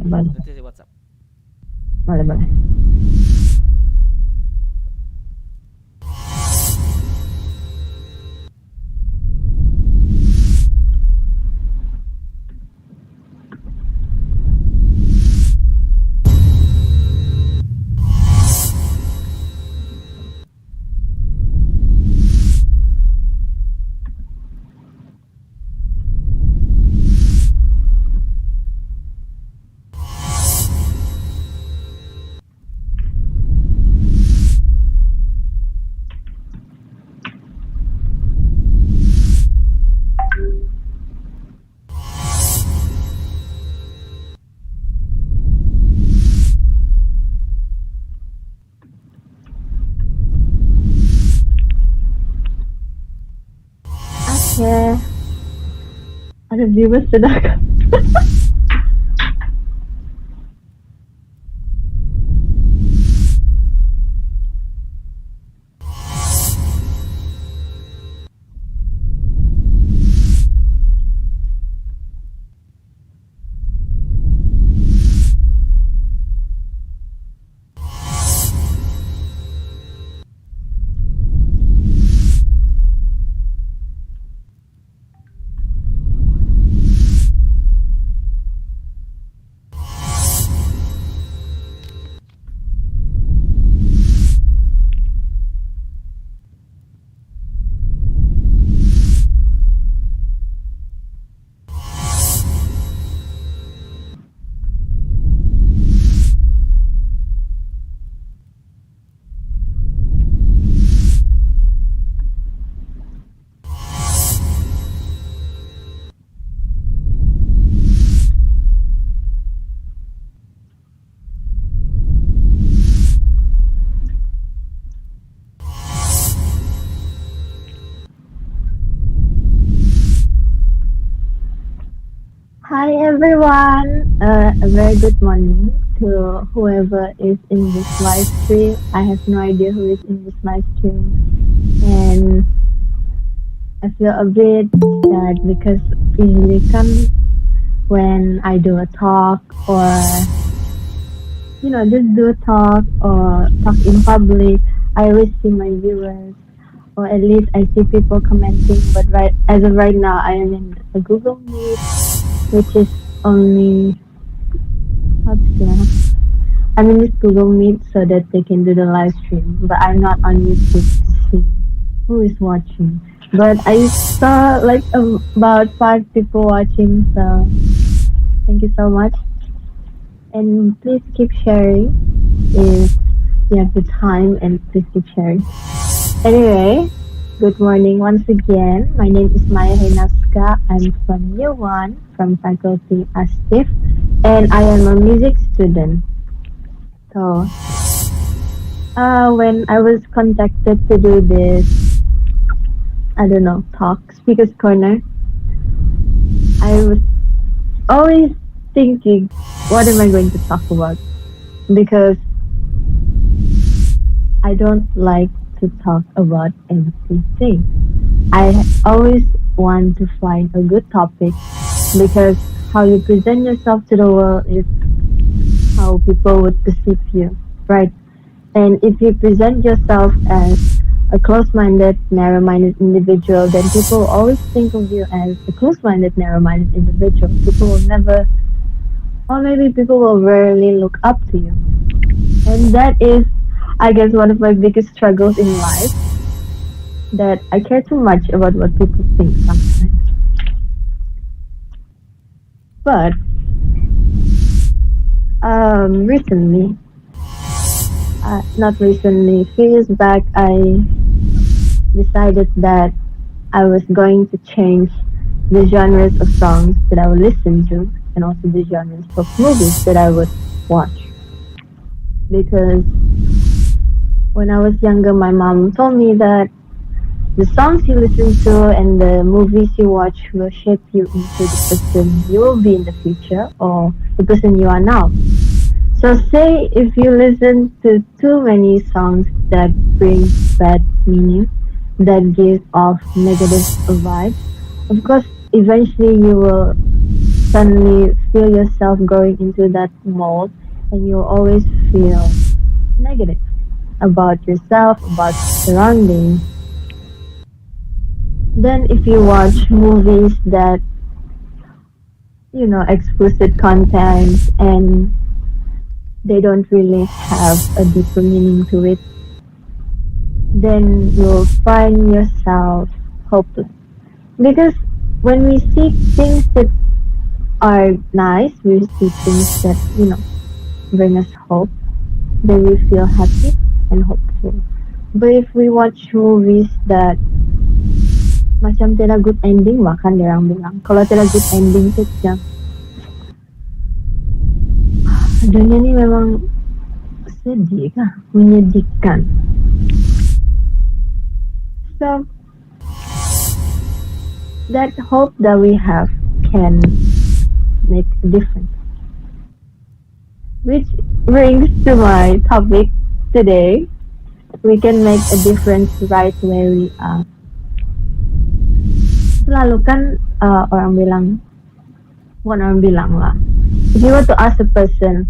boleh, Nanti di WhatsApp. boleh, boleh. Oke, ada viewers sudah. Hi everyone, a very good morning to whoever is in this live stream. I have no idea who is in this live stream, and I feel a bit sad because usually come when I do a talk or just do a talk or talk in public, I always see my viewers or at least I see people commenting. But right as of right now, I am in a Google Meet, which is only how to say. I'm in this Google Meet so that they can do the live stream, but I'm not on YouTube to see who is watching. But I saw like about 5 people watching, so thank you so much. And please keep sharing if you have the time, and please keep sharing. Anyway, good morning once again. My name is Hejnowska. I'm from year 1 from faculty ASTIF, and I am a music student. So, when I was contacted to do this, talk, speaker's corner, I was always thinking, what am I going to talk about? Because I don't like to talk about anything. I always want to find a good topic because how you present yourself to the world is how people would perceive you, right? And if you present yourself as a close-minded, narrow-minded individual, then people will always think of you as a close-minded, narrow-minded individual. People will never, or maybe people will rarely look up to you. And that is, I guess, one of my biggest struggles in life, that I care too much about what people think sometimes. But recently, not recently, a few years back, I decided that I was going to change the genres of songs that I would listen to and also the genres of movies that I would watch. Because when I was younger, my mom told me that the songs you listen to and the movies you watch will shape you into the person you will be in the future or the person you are now. So say if you listen to too many songs that bring bad meaning, that give off negative vibes, of course eventually you will suddenly feel yourself going into that mold, and you always feel negative about yourself, about surroundings. Then if you watch movies that, explicit content and they don't really have a deeper meaning to it, then you'll find yourself hopeless. Because when we see things that are nice, we see things that, bring us hope, then we feel happy and hopeful. But if we watch movies that macam tidak good ending, bahkan dia orang bilang, kalau tidak good ending tuh macam, dunia ini memang sedih kah? Menyedihkan. So, that hope that we have can make a difference. Which brings to my topic today. We can make a difference right where we are. Selalu kan orang bilang, bukan orang bilang lah. If you were to ask a person,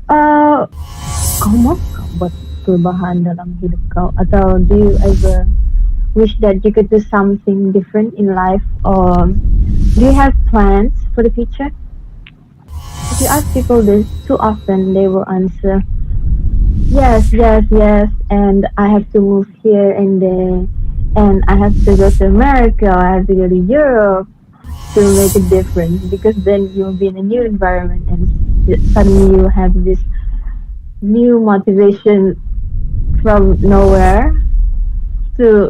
kau mau gak buat perubahan dalam hidup kau? Atau do you ever wish that you could do something different in life? Or do you have plans for the future? If you ask people this too often, they will answer, yes, and I have to move here and there, and I have to go to America, or I have to go to Europe to make a difference, because then you'll be in a new environment and suddenly you have this new motivation from nowhere to,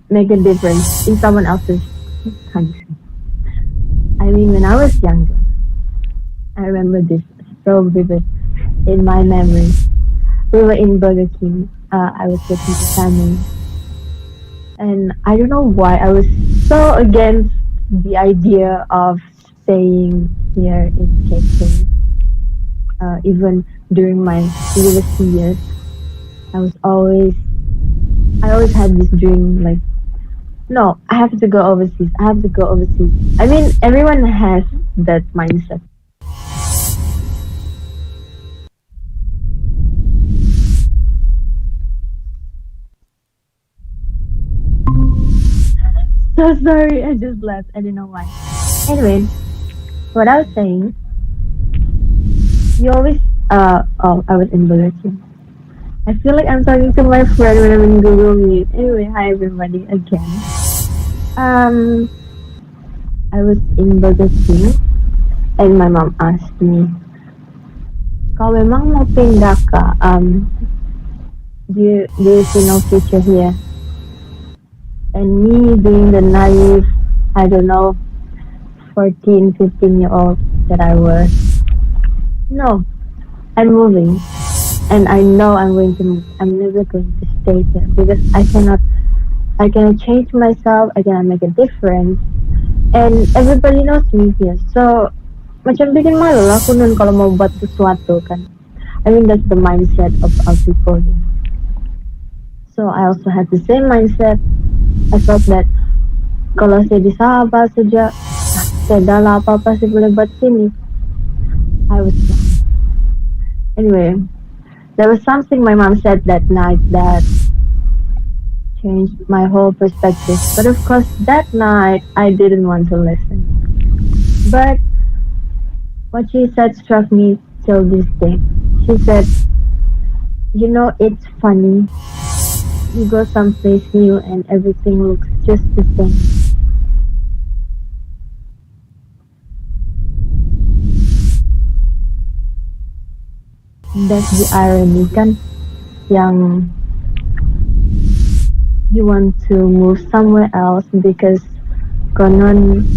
make a difference in someone else's country. I mean, when I was younger, I remember this so vivid in my memory. We were in Burger King. I was with my family. And I don't know why I was so against the idea of staying here in Cape Town. Even during my university years, I always had this dream, like, no, I have to go overseas. I mean, everyone has that mindset. So sorry, I just left. I don't know why. Anyway, what I was saying, you always, I was in Burger King. I feel like I'm talking to my friend when I'm in Google Meet. Anyway, hi everybody again. I was in Burger King and my mom asked me, kau memang mau pindah kah? Do you see no future here? And me being the naive, I don't know, 14, 15-year-old that I was, no, I'm moving. And I know I'm going to move. I'm never going to stay here because I cannot change myself. I cannot make a difference. And everybody knows me here. So, macam bikin malu lah aku nun kalau mau buat sesuatu kan. I mean, that's the mindset of people here. So, I also had the same mindset. I thought that kalau saya di Sabah saja, saya dalam apa-apa saya boleh buat sini. I was wrong. Anyway, there was something my mom said that night that changed my whole perspective. But of course, that night, I didn't want to listen. But what she said struck me till this day. She said, it's funny. You go someplace new and everything looks just the same. That's the irony kan, yang you want to move somewhere else because konon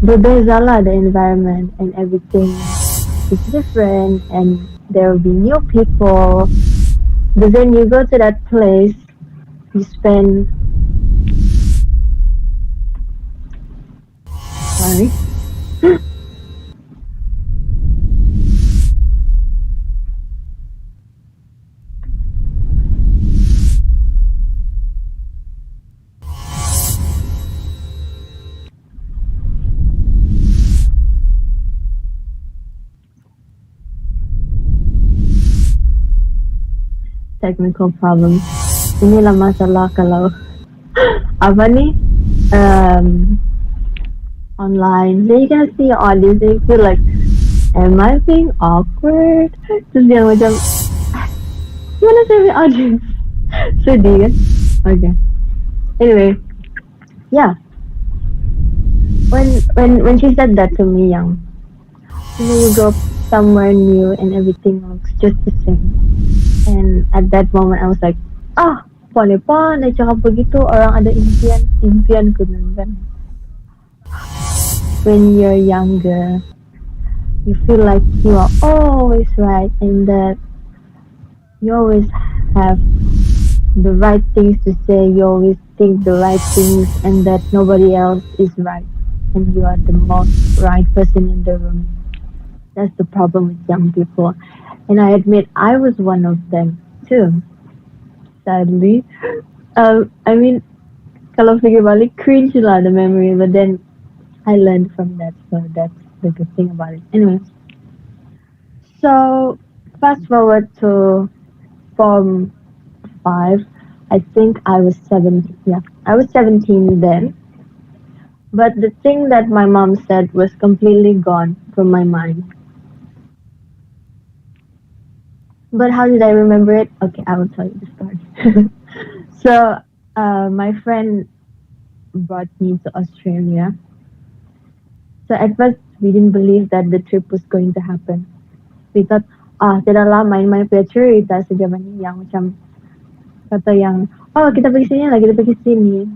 berbeza lah the environment and everything is different and there will be new people. But then you go to that place, you spend sorry technical problem. Inilah masalah kalau apa nih um, online. So you can see your audience and you feel like, am I being awkward? Terus dia macam, gimana saya punya audience? Sedih kan? Okay. Anyway, yeah. When she said that to me, young, you go somewhere new and everything looks just the same. And at that moment, I was like, pandai cakap begitu, orang ada impian, impian kan. When you're younger, you feel like you are always right and that you always have the right things to say, you always think the right things and that nobody else is right and you are the most right person in the room. That's the problem with young people. And I admit I was one of them too. Sadly. I mean, kalau fikir balik, cringe lah the memory, but then I learned from that, so that's the good thing about it. Anyway, so fast forward to Form 5. I think I was 17. Yeah, I was 17 then. But the thing that my mom said was completely gone from my mind. But how did I remember it? Okay, I will tell you the story. So, my friend brought me to Australia. So at first, we didn't believe that the trip was going to happen. We thought, tidaklah main-main punya cerita sejaman ini yang macam kata yang, kita pergi sini lah, kita pergi sini.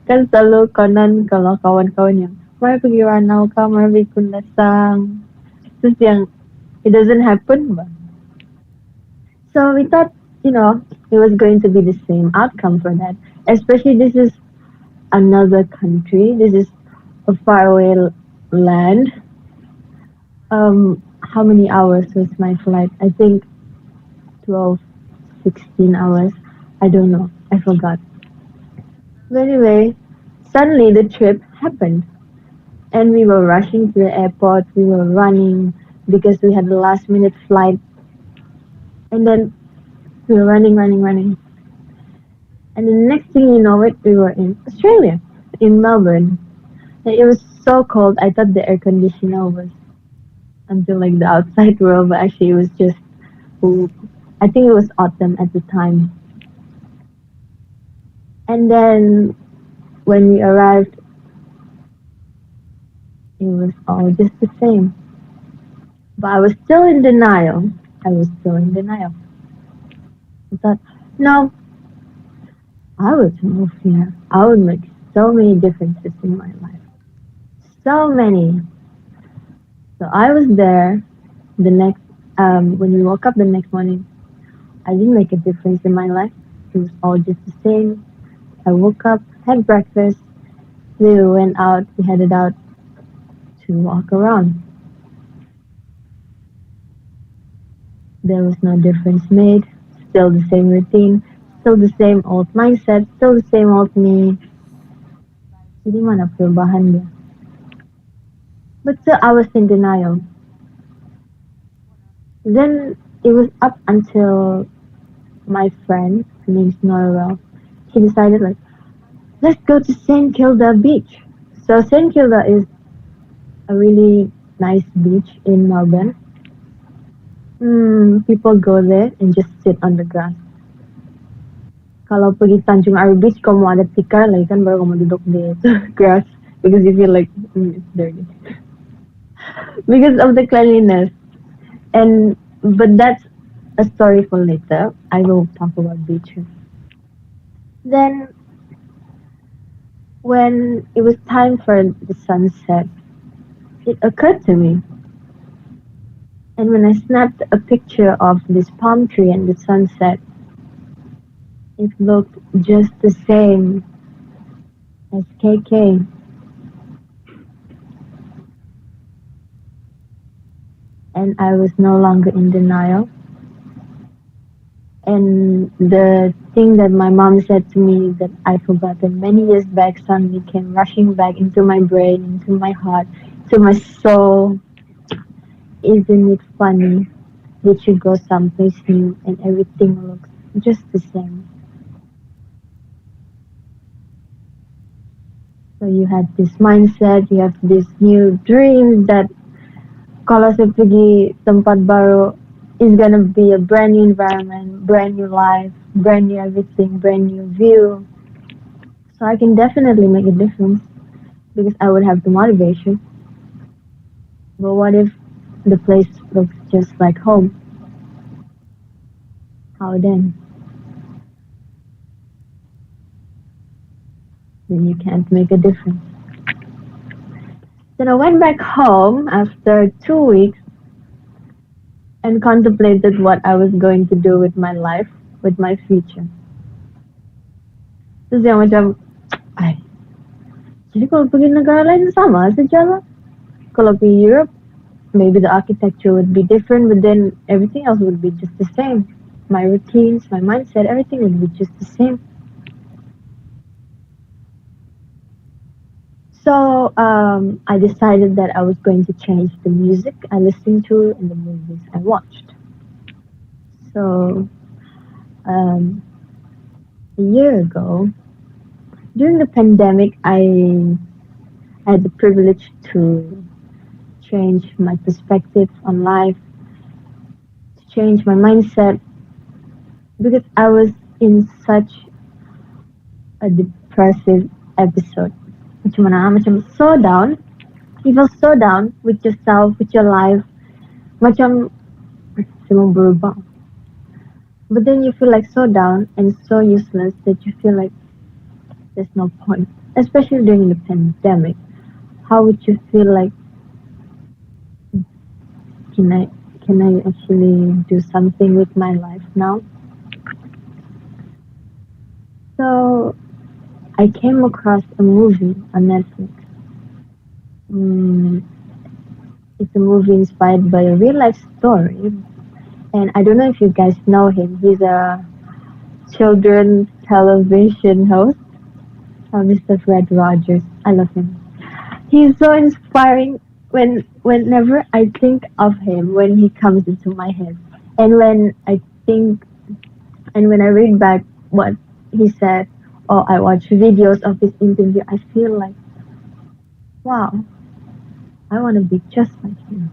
Kan selalu konon kalau kawan-kawan yang, mari pergi Ranauka, mari pergi Kundasang. Terus yang, it doesn't happen, but. So we thought, it was going to be the same outcome for that. Especially this is another country. This is a faraway land. How many hours was my flight? I think 12, 16 hours. I don't know. I forgot. But anyway, suddenly the trip happened. And we were rushing to the airport. We were running because we had a last minute flight. And then we were running. And the next thing you know it, we were in Australia, in Melbourne. And it was so cold. I thought the air conditioner was until like the outside world, but actually it was just, I think it was autumn at the time. And then when we arrived, it was all just the same. But I was still in denial. I thought, no, I would move here. I would make so many differences in my life. So many. So I was there when we woke up the next morning. I didn't make a difference in my life. It was all just the same. I woke up, had breakfast, we headed out to walk around. There was no difference made, still the same routine, still the same old mindset, still the same old me. Jadi mana perubahan dia? But still I was in denial. Then it was up until my friend, her name's Norwell, she decided let's go to St. Kilda Beach. So St. Kilda is a really nice beach in Melbourne. People go there and just sit on the grass. Kalau pergi Tanjung Air Beach, kamu ada tikar lagi kan baru kamu duduk di grass because you feel like it's dirty. Because of the cleanliness. But that's a story for later. I will talk about beaches. Then, when it was time for the sunset, it occurred to me. And when I snapped a picture of this palm tree and the sunset, it looked just the same as KK. And I was no longer in denial. And the thing that my mom said to me that I forgotten many years back suddenly came rushing back into my brain, into my heart, to my soul. Isn't it funny that you go someplace new and everything looks just the same. So you had this mindset, you have this new dream that kalau saya pergi tempat baru is gonna be a brand new environment, brand new life, brand new everything, brand new view. So I can definitely make a difference because I would have the motivation. But what if the place looks just like home? How then? Then you can't make a difference. Then I went back home after 2 weeks and contemplated what I was going to do with my life, with my future. Terus yang macam, ay, jadi kalau pergi negara lain sama saja lah. Kalau pergi Europe, maybe the architecture would be different, but then everything else would be just the same. My routines, my mindset, everything would be just the same. So I decided that I was going to change the music I listened to and the movies I watched. So a year ago, during the pandemic, I had the privilege to change my perspective on life, to change my mindset, because I was in such a depressive episode. Macam so down. You feel so down with yourself, with your life. Macam semua berubah. But then you feel like so down and so useless that you feel like there's no point. Especially during the pandemic. How would you feel like, can I actually do something with my life now? So I came across a movie on Netflix. It's a movie inspired by a real life story. And I don't know if you guys know him. He's a children's television host, Mr. Fred Rogers. I love him. He's so inspiring whenever I think of him, when he comes into my head. And when I think, and when I read back what he said, or I watch videos of his interview, I feel like, wow, I want to be just like him.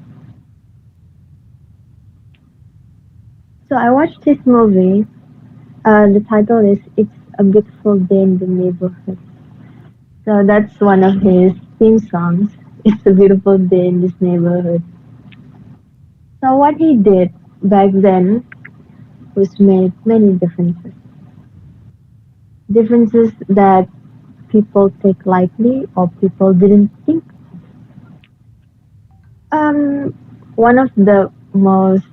So I watched this movie. The title is It's a Beautiful Day in the Neighborhood. So that's one of his theme songs. It's a beautiful day in this neighborhood. So what he did back then was make many differences. Differences that people take lightly or people didn't think. One of the most,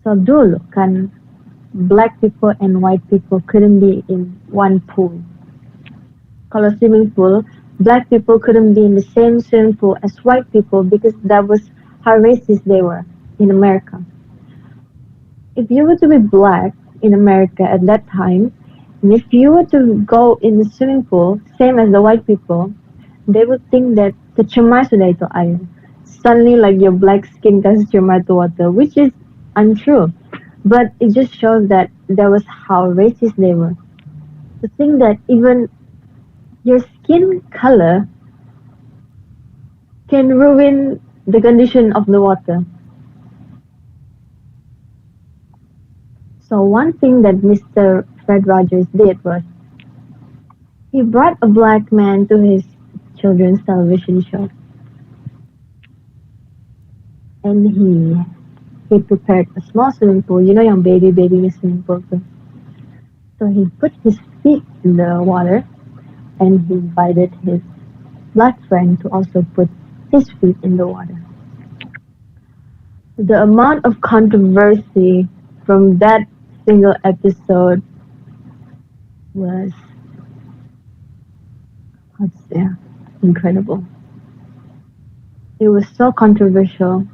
so dulu kan black people and white people couldn't be in one pool. Kalau swimming pool, black people couldn't be in the same swimming pool as white people because that was how racist they were in America. If you were to be black in America at that time, and if you were to go in the swimming pool, same as the white people, they would think that tercemar sudah itu air. Suddenly, like your black skin kasih tercemar to water, which is untrue. But it just shows that that was how racist they were. To think that even your skin color can ruin the condition of the water. So one thing that Mr. Fred Rogers did was he brought a black man to his children's television show. And he prepared a small swimming pool. You know yung baby swimming pool. So he put his feet in the water and he invited his black friend to also put his feet in the water. The amount of controversy from that single episode was incredible. It was so controversial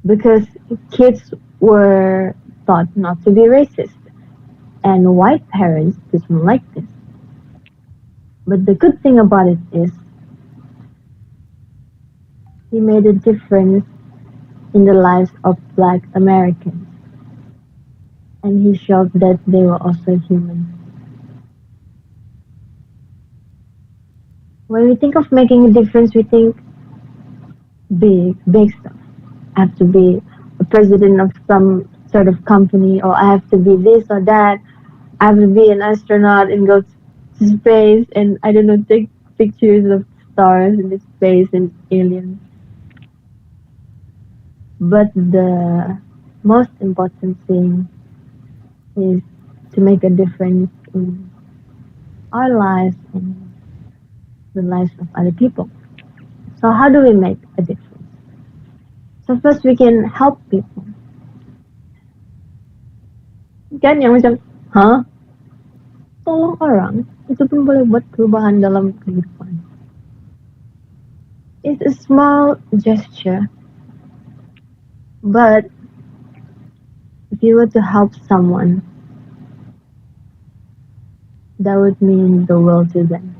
because kids were taught not to be racist, and white parents didn't like this. But the good thing about it is he made a difference in the lives of black Americans. and he showed that they were also human. When we think of making a difference, we think big stuff. I have to be a president of some sort of company, or I have to be this or that. I have to be an astronaut and go to space, and I don't know, take pictures of stars in the space and aliens. But the most important thing is to make a difference in our lives and the lives of other people. So how do we make a difference? So first we can help people. Kan yang macam, hah? Tolong orang, itu pun boleh buat perubahan dalam kehidupan. It's a small gesture, but if you were to help someone, that would mean the world to them.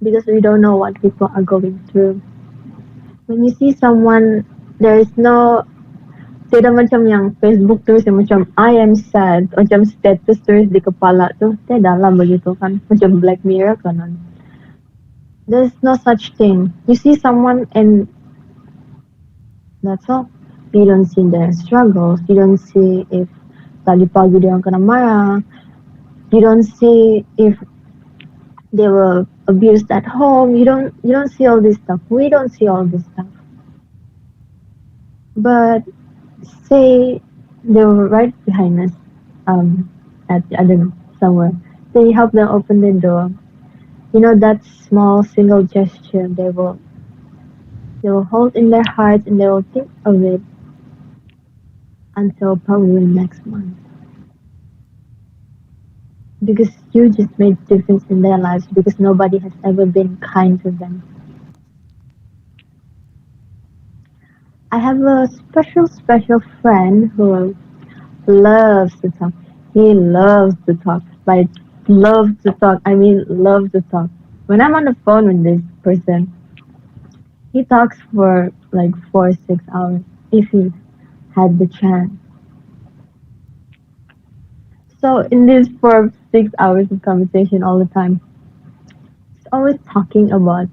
Because we don't know what people are going through. When you see someone, there is no tidak macam yang Facebook terus yang macam I am sad, macam status terus di kepala tu, tidak lah begitu kan, macam Black Mirror kan. There's no such thing. You see someone and that's all. You don't see their struggles. You don't see if tadi pagi dia orang kena marah. You don't see if they were abused at home. You don't see all this stuff. We don't see all this stuff. But say they were right behind us, at I don't know, somewhere. Then you help them open the door. You know, that small single gesture they will hold in their hearts and they will think of it until probably next month. Because you just made a difference in their lives because nobody has ever been kind to them. I have a special friend who loves to talk. He loves to talk. Like, loves to talk. I mean, loves to talk. When I'm on the phone with this person, he talks for like 4 6 hours if he had the chance. So in these 4 6 hours of conversation all the time, he's always talking about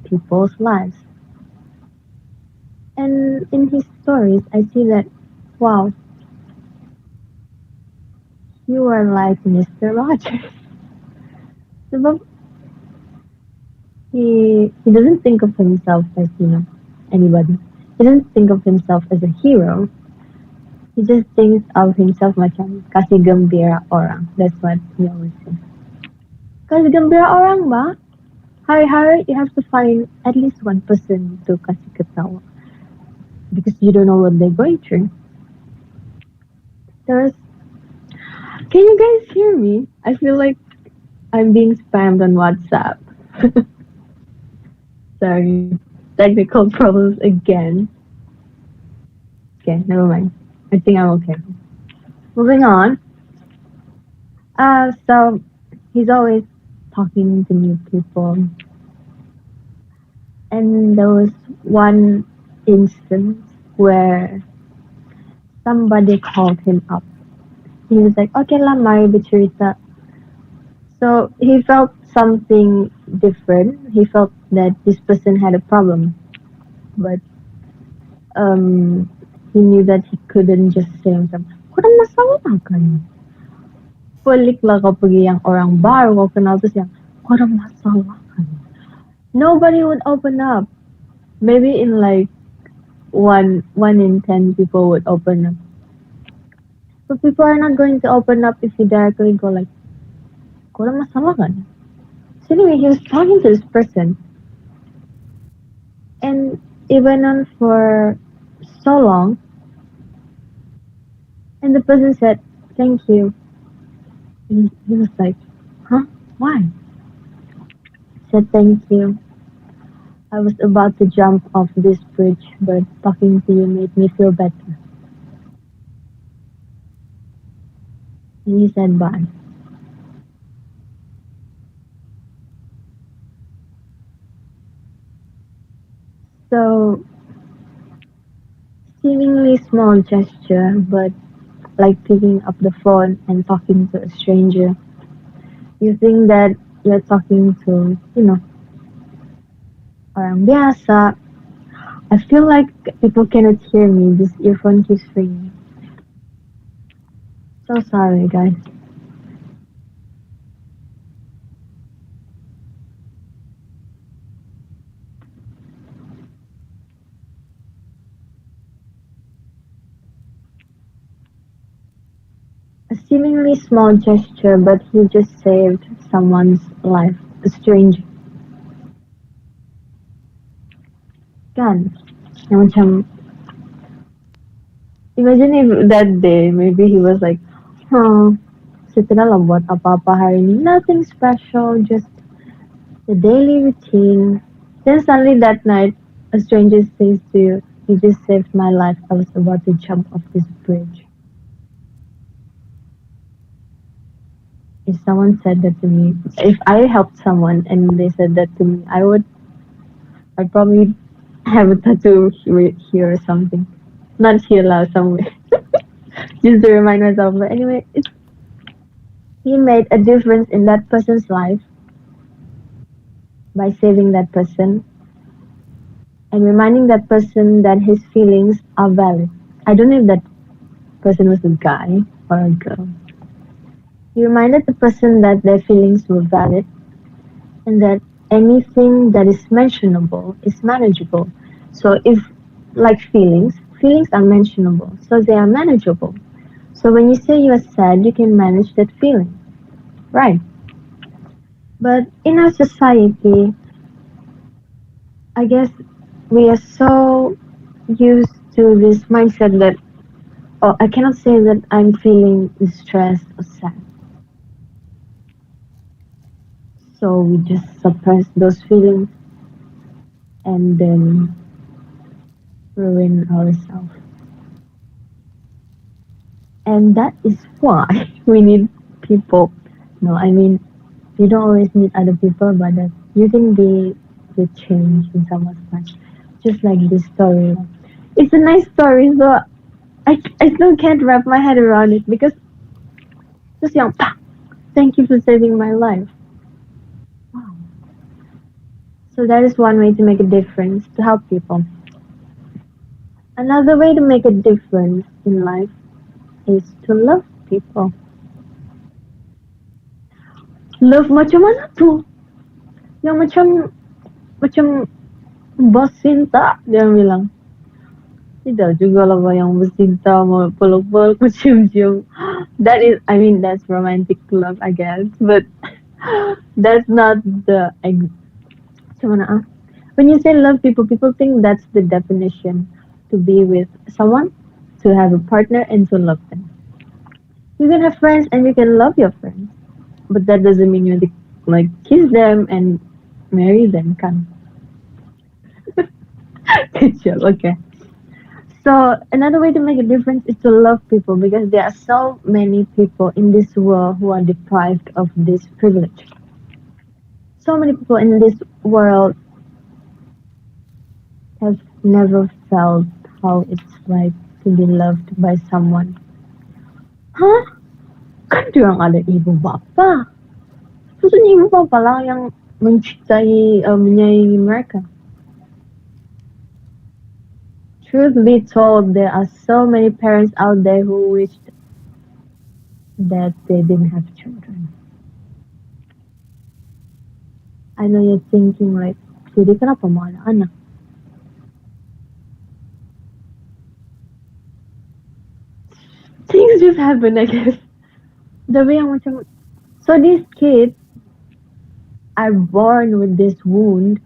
people's lives. And in his stories, I see that, wow, you are like Mr. Rogers. Sebab he doesn't think of himself as, anybody. He doesn't think of himself as a hero. He just thinks of himself macam kasih gembira orang. That's what he always says. Kasih gembira orang ba? Hari-hari you have to find at least one person to kasih ketawa. Because you don't know what they're going through. Can you guys hear me? I feel like I'm being spammed on WhatsApp. Sorry, technical problems again. Okay, never mind. I think I'm okay. Moving on. So he's always talking to new people. And there was one instance where somebody called him up. He was like, okay lah, mari bercerita. So he felt something different. He felt that this person had a problem. But he knew that he couldn't just say himself, kurang masalah kan? Balik lah kau pergi yang orang baru kau kenal terus yang, kurang masalah kan? Nobody would open up. Maybe in like one in 10 people would open up. But people are not going to open up if you directly go like, kurang masalah kan? So anyway, he was talking to this person. And it went on for so long. And the person said, thank you. And he was like, huh? Why? He said, thank you. I was about to jump off this bridge, but talking to you made me feel better. And he said, bye. So, seemingly small gesture, but like picking up the phone and talking to a stranger. You think that you're talking to, orang biasa. I feel like people cannot hear me. This earphone keeps ringing. So sorry, guys. A seemingly small gesture, but he just saved someone's life. A stranger. Kan? Yang macam, imagine if that day, maybe he was like, huh, kita lah buat apa-apa hari ini. Nothing special, just the daily routine. Then suddenly that night, a stranger says to you, you just saved my life. I was about to jump off this bridge. If someone said that to me, if I helped someone and they said that to me, I'd probably have a tattoo here or something. Not here, lah, somewhere. Just to remind myself. But anyway, he made a difference in that person's life by saving that person and reminding that person that his feelings are valid. I don't know if that person was a guy or a girl. He reminded the person that their feelings were valid and that anything that is mentionable is manageable. So if like feelings are mentionable, so they are manageable. So when you say you are sad, you can manage that feeling, right? But in our society, I guess we are so used to this mindset that, oh, I cannot say that I'm feeling stressed or sad. So we just suppress those feelings and then ruin ourselves. And that is why we need people. No, I mean, you don't always need other people, but that you can be the change in someone's life. Just like this story. It's a nice story, so I still can't wrap my head around it because just young, thank you for saving my life. Wow. So that is one way to make a difference, to help people. Another way to make a difference in life is to love people. Love macam mana tuh? Yang macam bos cinta, dia bilang. Tidak juga lah yang bercinta mau peluk-peluk cium-cium. That is, I mean, that's romantic love, I guess, but that's not the macam mana ah? When you say love people, people think that's the definition to be with someone, to have a partner, and to love them. You can have friends and you can love your friends, but that doesn't mean you like kiss them and marry them, kan? Good job. Okay. So another way to make a difference is to love people because there are so many people in this world who are deprived of this privilege. So many people in this world have never felt how it's like to be loved by someone. Hah? Kan dia orang ada ibu bapa. Maksudnya ibu bapa lah yang mencintai, menyayangi mereka. Truth be told, there are so many parents out there who wished that they didn't have children. I know you're thinking like, jadi kenapa mau ada anak? Things just happen, I guess. Tapi yang macam, so these kids are born with this wound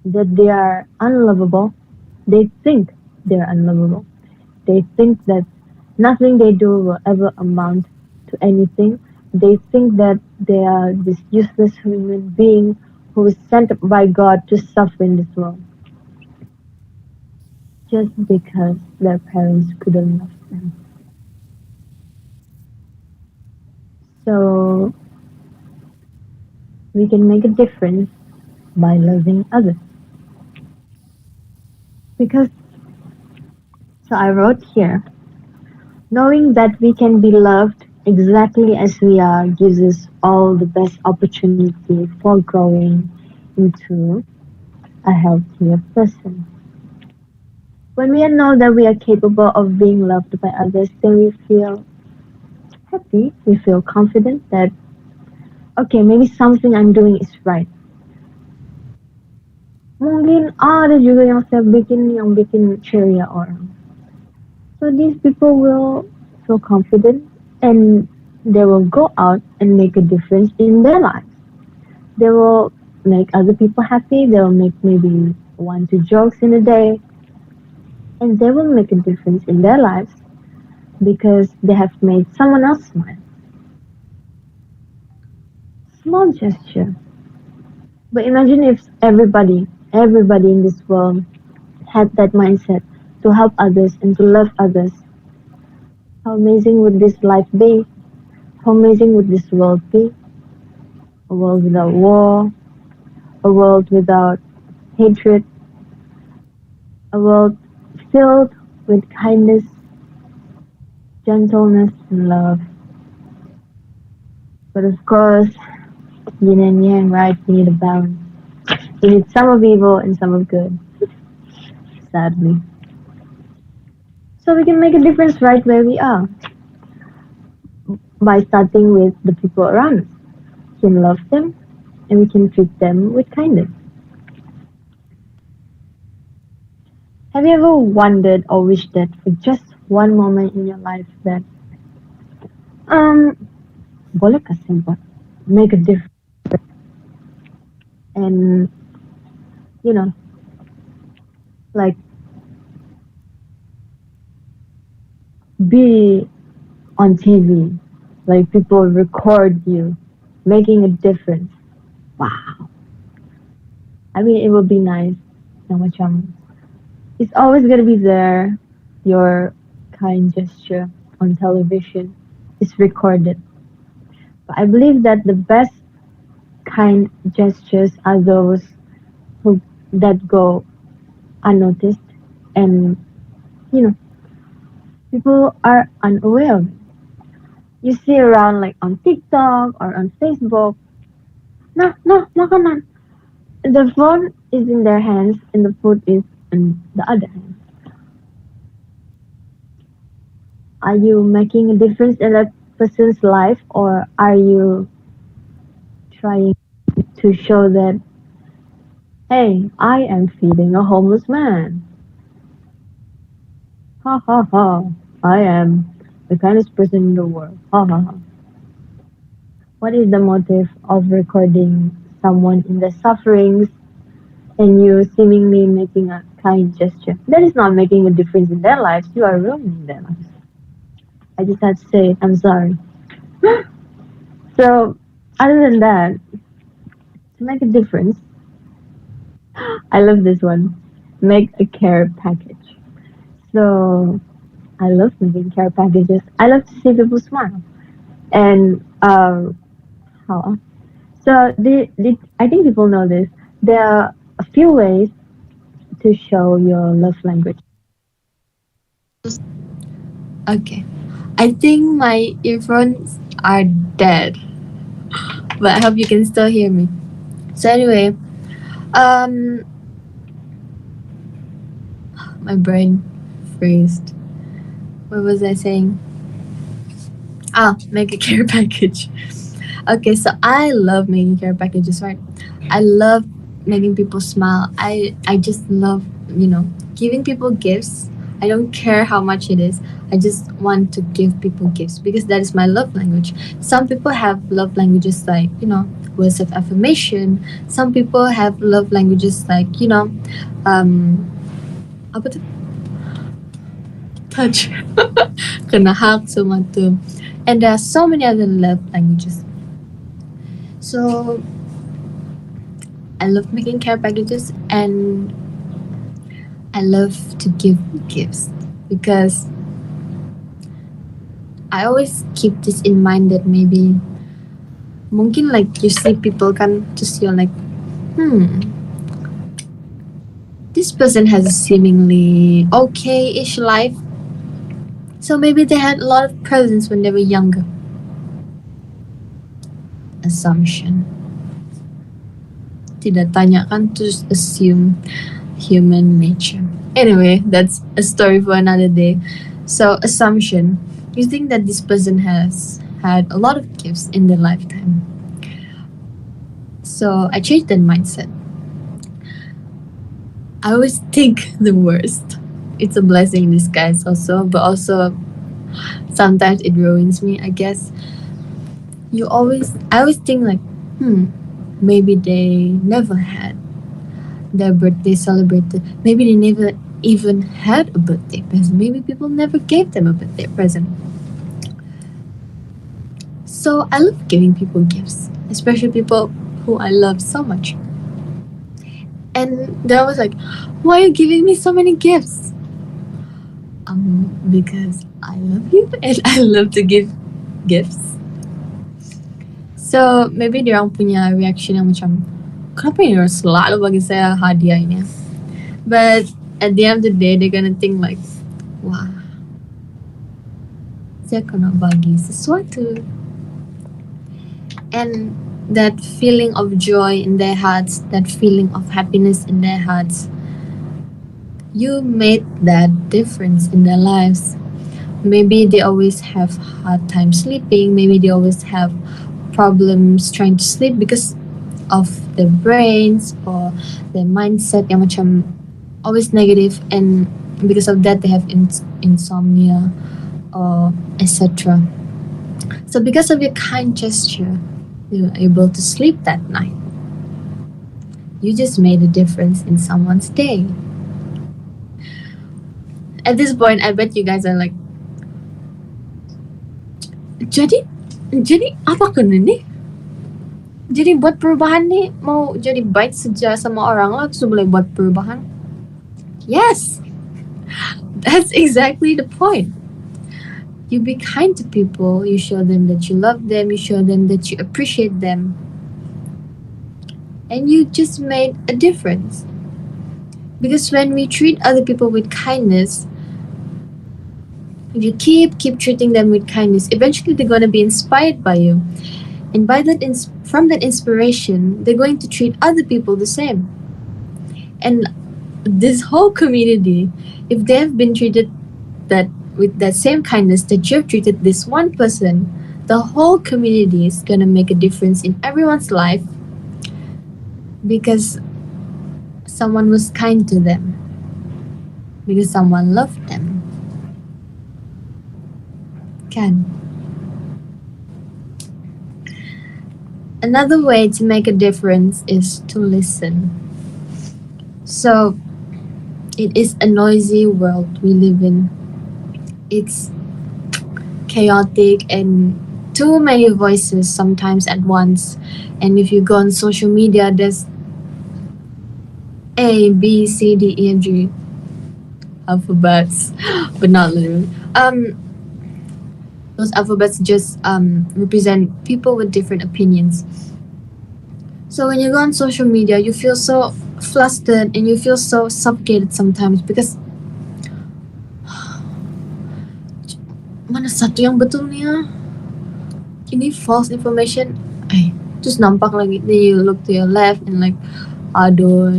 that they are unlovable. They think they're unlovable. They think that nothing they do will ever amount to anything. They think that they are this useless human being who is sent by God to suffer in this world. Just because their parents couldn't love them. So we can make a difference by loving others. Because, so I wrote here, Knowing that we can be loved exactly as we are gives us all the best opportunity for growing into a healthier person. When we know that we are capable of being loved by others, then we feel happy, we feel confident that, okay, maybe something I'm doing is right. Mungkin ada juga yang bikin ceria orang. So these people will feel confident and they will go out and make a difference in their lives. They will make other people happy. They will make maybe 1, 2 jokes in a day, and they will make a difference in their lives because they have made someone else smile. Small gesture. But imagine if everybody in this world had that mindset to help others and to love others. How amazing would this life be? How amazing would this world be? A world without war, a world without hatred, a world filled with kindness, gentleness, and love. But of course, yin and yang, right? We need a balance. We need some of evil and some of good, sadly. So we can make a difference right where we are by starting with the people around us. We can love them and we can treat them with kindness. Have you ever wondered or wished that for just one moment in your life that um boleh kasih buat make a difference and you know like be on TV, like people record you making a difference. Wow. I mean, it would be nice. Na macam, it's always gonna be there. Your kind gesture on television is recorded. But I believe that the best kind gestures are those who that go unnoticed and you know people are unaware of it. You see around like on TikTok or on Facebook. No, no, makanan. The phone is in their hands and the food is in the other hand. Are you making a difference in that person's life or are you trying to show that, hey, I am feeding a homeless man? Ha ha ha. I am the kindest person in the world. Ha ha ha. What is the motive of recording someone in their sufferings and you seemingly making a kind gesture? That is not making a difference in their lives. You are ruining their lives. I just had to say it. I'm sorry. So, other than that, to make a difference, I love this one. Make a care package. So, I love making care packages. I love to see people smile. And how? So, I think people know this. There are a few ways to show your love language. Okay. I think my earphones are dead, but I hope you can still hear me. So anyway, um, my brain freezed. What was I saying? Make a care package. Okay, so I love making care packages, right? I love making people smile. I just love, giving people gifts. I don't care how much it is. I just want to give people gifts because that is my love language. Some people have love languages like, words of affirmation. Some people have love languages like, apa tuh? Touch. Kena hug semua tuh. And there are so many other love languages. So I love making care packages and I love to give gifts because I always keep this in mind that maybe mungkin like you see people kan just you're like this person has a seemingly okay-ish life, So maybe they had a lot of presents when they were younger. Assumption. Tidak tanya kan, just assume human nature. Anyway, that's a story for another day. So, assumption. You think that this person has had a lot of gifts in their lifetime. So, I changed that mindset. I always think the worst. It's a blessing in disguise also, but also sometimes it ruins me, I guess. I always think like, maybe they never had their birthday celebrated. Maybe they never even had a birthday present. Maybe people never gave them a birthday present. So I love giving people gifts, especially people who I love so much. And they're always like, why are you giving me so many gifts? Because I love you and I love to give gifts. So maybe dia orang punya reaction yang macam, kenapa ini orang selalu bagi saya hadiah ini? But at the end of the day, they're gonna think like, wah, saya kena bagi sesuatu. And that feeling of joy in their hearts, that feeling of happiness in their hearts, you made that difference in their lives. Maybe they always have hard time sleeping. Maybe they always have problems trying to sleep because of their brains or their mindset yang macam always negative, and because of that they have insomnia or etc. So because of your kind gesture, you were able to sleep that night. You just made a difference in someone's day. At this point, I bet you guys are like, jadi apa kena ni? Jadi buat perubahan ni, mau jadi baik saja sama orang lah, terus boleh buat perubahan? Yes! That's exactly the point. You be kind to people, you show them that you love them, you show them that you appreciate them. And you just made a difference. Because when we treat other people with kindness, if you keep treating them with kindness, eventually they're going to be inspired by you. And by that from that inspiration, they're going to treat other people the same. And this whole community, if they have been treated with that same kindness that you've treated this one person, the whole community is going to make a difference in everyone's life because someone was kind to them, because someone loved them. Can. Another way to make a difference is to listen. So, it is a noisy world we live in. It's chaotic and too many voices sometimes at once. And if you go on social media, there's A, B, C, D, E, and G alphabets, but not literally. Those alphabets just represent people with different opinions. So when you go on social media, you feel so flustered and you feel so suffocated sometimes because mana satu yang betul ni ah? Ini false information. Just nampak lagi. Then you look to your left and like, aduh,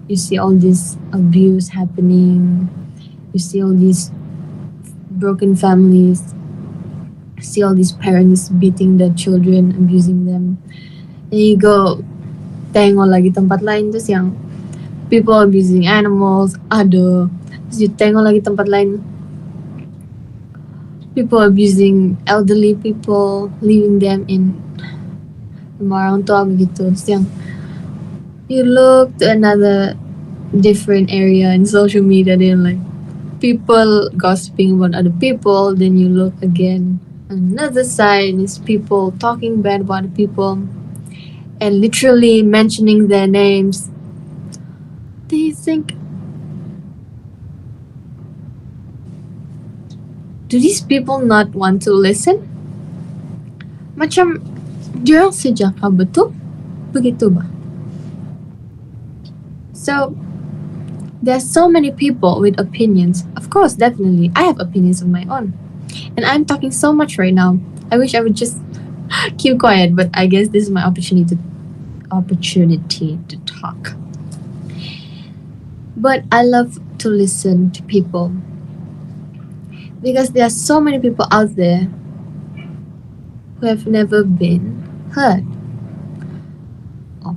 you see all this abuse happening. You see all these broken families. See all these parents beating their children, abusing them. Then you go tengok lagi tempat lain, terus yang people abusing animals, aduh. Terus you tengok lagi tempat lain, people abusing elderly people, leaving them in rumah orang tua begitu. Terus yang you look to another different area in social media, then like people gossiping about other people. Then you look again, another side is people talking bad about people and literally mentioning their names. Do you think, do these people not want to listen? Macam diorang sejaka betul? Begitu ba? So There's so many people with opinions. Of course, definitely. I have opinions of my own. And I'm talking so much right now. I wish I would just keep quiet, but I guess this is my opportunity to talk. But I love to listen to people because there are so many people out there who have never been heard of.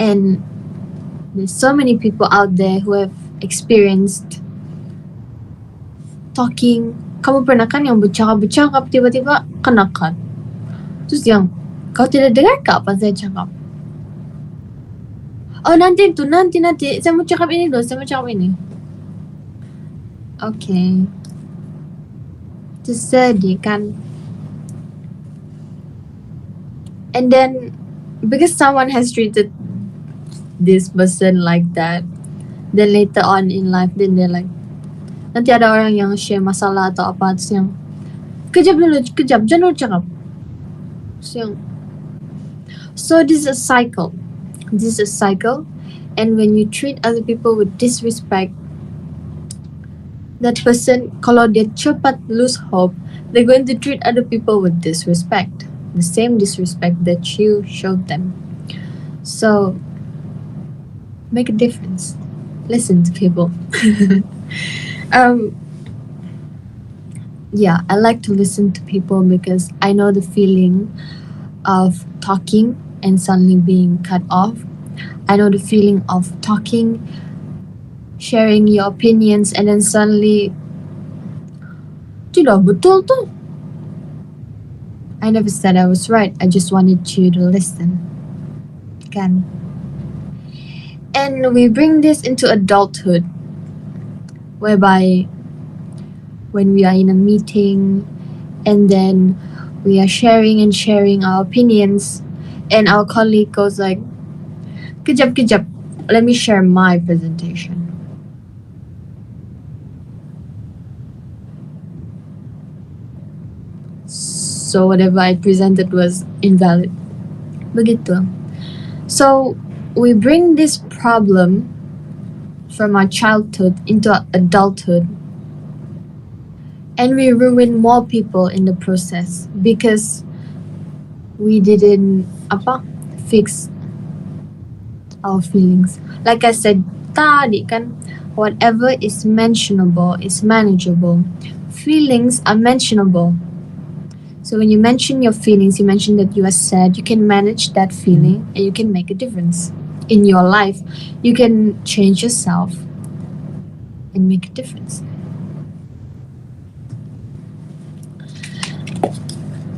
And there's so many people out there who have experienced talking. Kamu pernah kan yang bercakap-bercakap tiba-tiba kena cut. Terus yang kau tidak dengar ke apa saya cakap? Oh nanti saya mau cakap ini dulu, saya mau cakap ini. Okay. Itu sedih kan? And then because someone has treated this person like that, then later on in life, then they're like, nanti ada orang yang share masalah atau apa, terus yang kejap, jangan dulu cakap. Terus yang, so this is a cycle. And when you treat other people with disrespect, that person, kalau dia cepat lose hope, they're going to treat other people with disrespect. The same disrespect that you showed them. So, make a difference. Listen to people. Yeah, I like to listen to people because I know the feeling of talking and suddenly being cut off. I know the feeling of talking, sharing your opinions, and then suddenly, tidak betul tu. I never said I was right. I just wanted you to listen. Kan? And we bring this into adulthood, whereby when we are in a meeting and then we are sharing our opinions, and our colleague goes like, kejap, let me share my presentation. So whatever I presented was invalid. Begitu. So we bring this problem from our childhood into adulthood, and we ruin more people in the process because we didn't fix our feelings. Like I said tadi kan, whatever is mentionable is manageable. Feelings are mentionable. So when you mention your feelings, you mention that you are sad, you can manage that feeling and you can make a difference in your life. You can change yourself and make a difference.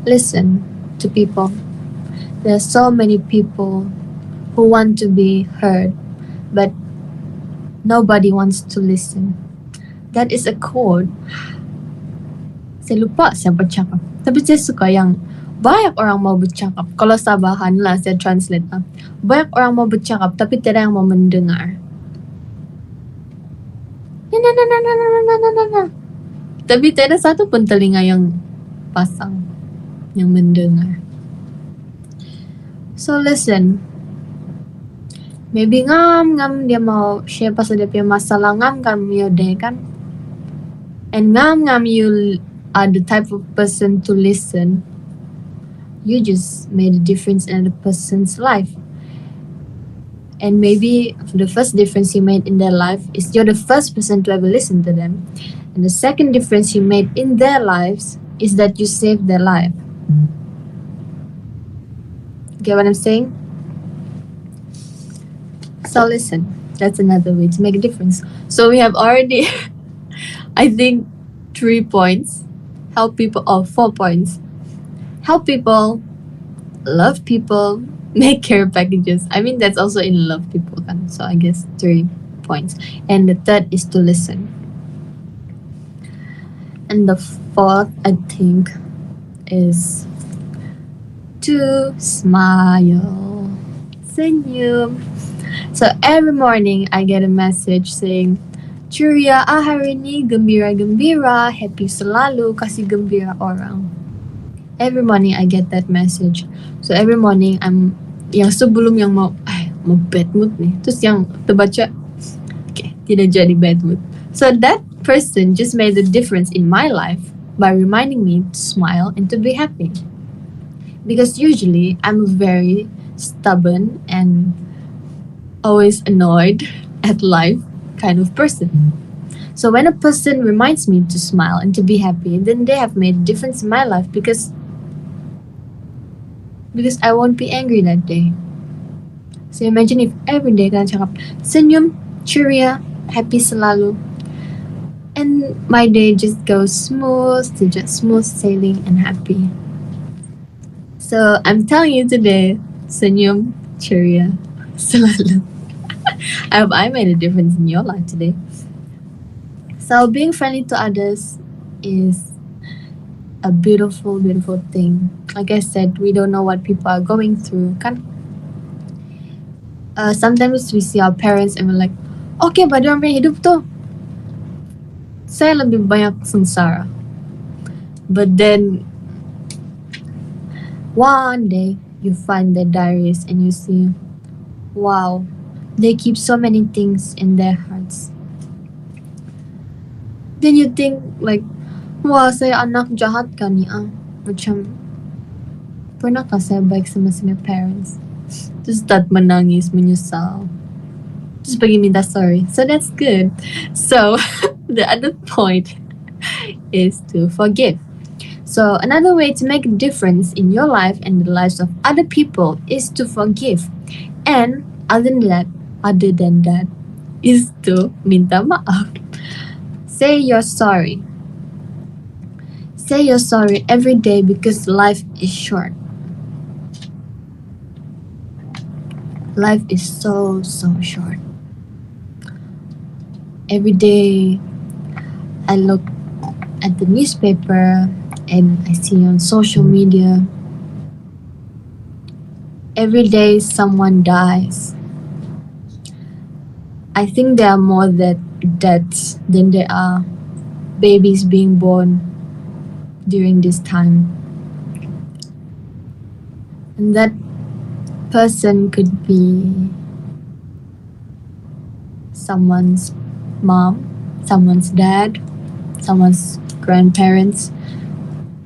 Listen to people. There are so many people who want to be heard, but nobody wants to listen. That is a quote. Saya lupa siapa cakap. Tapi saya suka yang banyak orang mau bercakap. Kalau Sabahan lah saya translate lah. Banyak orang mau bercakap tapi tidak yang mau mendengar. Tapi tidak satu pun telinga yang pasang, yang mendengar. So listen. Maybe ngam dia mau share pasal dia punya masalah, ngam yaudah kan. And ngam you are the type of person to listen. You just made a difference in a person's life. And maybe the first difference you made in their life is you're the first person to ever listen to them. And the second difference you made in their lives is that you saved their life. Get what I'm saying? So listen, that's another way to make a difference. So we have already, I think, 3 points. Help people, 4 points. Help people, love people, make care packages. I mean, that's also in love people kan. So I guess 3 points. And the third is to listen. And the fourth, I think, is to smile. Senyum. So every morning I get a message saying, Ceria, hari ini gembira-gembira, happy selalu, kasih gembira orang. Every morning I get that message. So every morning yang sebelum yang mau bad mood nih, terus yang terbaca, Tidak jadi bad mood. So that person just made a difference in my life by reminding me to smile and to be happy. Because usually I'm very stubborn and always annoyed at life kind of person. So when a person reminds me to smile and to be happy, then they have made a difference in my life because I won't be angry that day. So imagine if every day kalian cakap senyum, ceria, happy selalu, and my day just goes smooth sailing and happy. So I'm telling you today, senyum, ceria, selalu. I hope I made a difference in your life today. So being friendly to others is a beautiful, beautiful thing. Like I said, we don't know what people are going through. Kan? Sometimes we see our parents and we're like, okay, ba dia orang punya hidup tuh saya lebih banyak sengsara. But then one day you find their diaries and you see, wow, they keep so many things in their hearts. Then you think like, wah saya anak jahat kan ya. Macam, pernahkah saya baik sama parents? Terus start menangis, menyesal. Terus pergi minta sorry. So that's good. So the other point is to forgive. So another way to make a difference in your life and the lives of other people is to forgive. And other than that is to minta maaf. Say you're sorry. Say you're sorry every day because life is short. Life is so short. Every day I look at the newspaper and I see on social media, every day someone dies. I think there are more deaths than there are babies being born during this time. And that person could be someone's mom, someone's dad, someone's grandparents.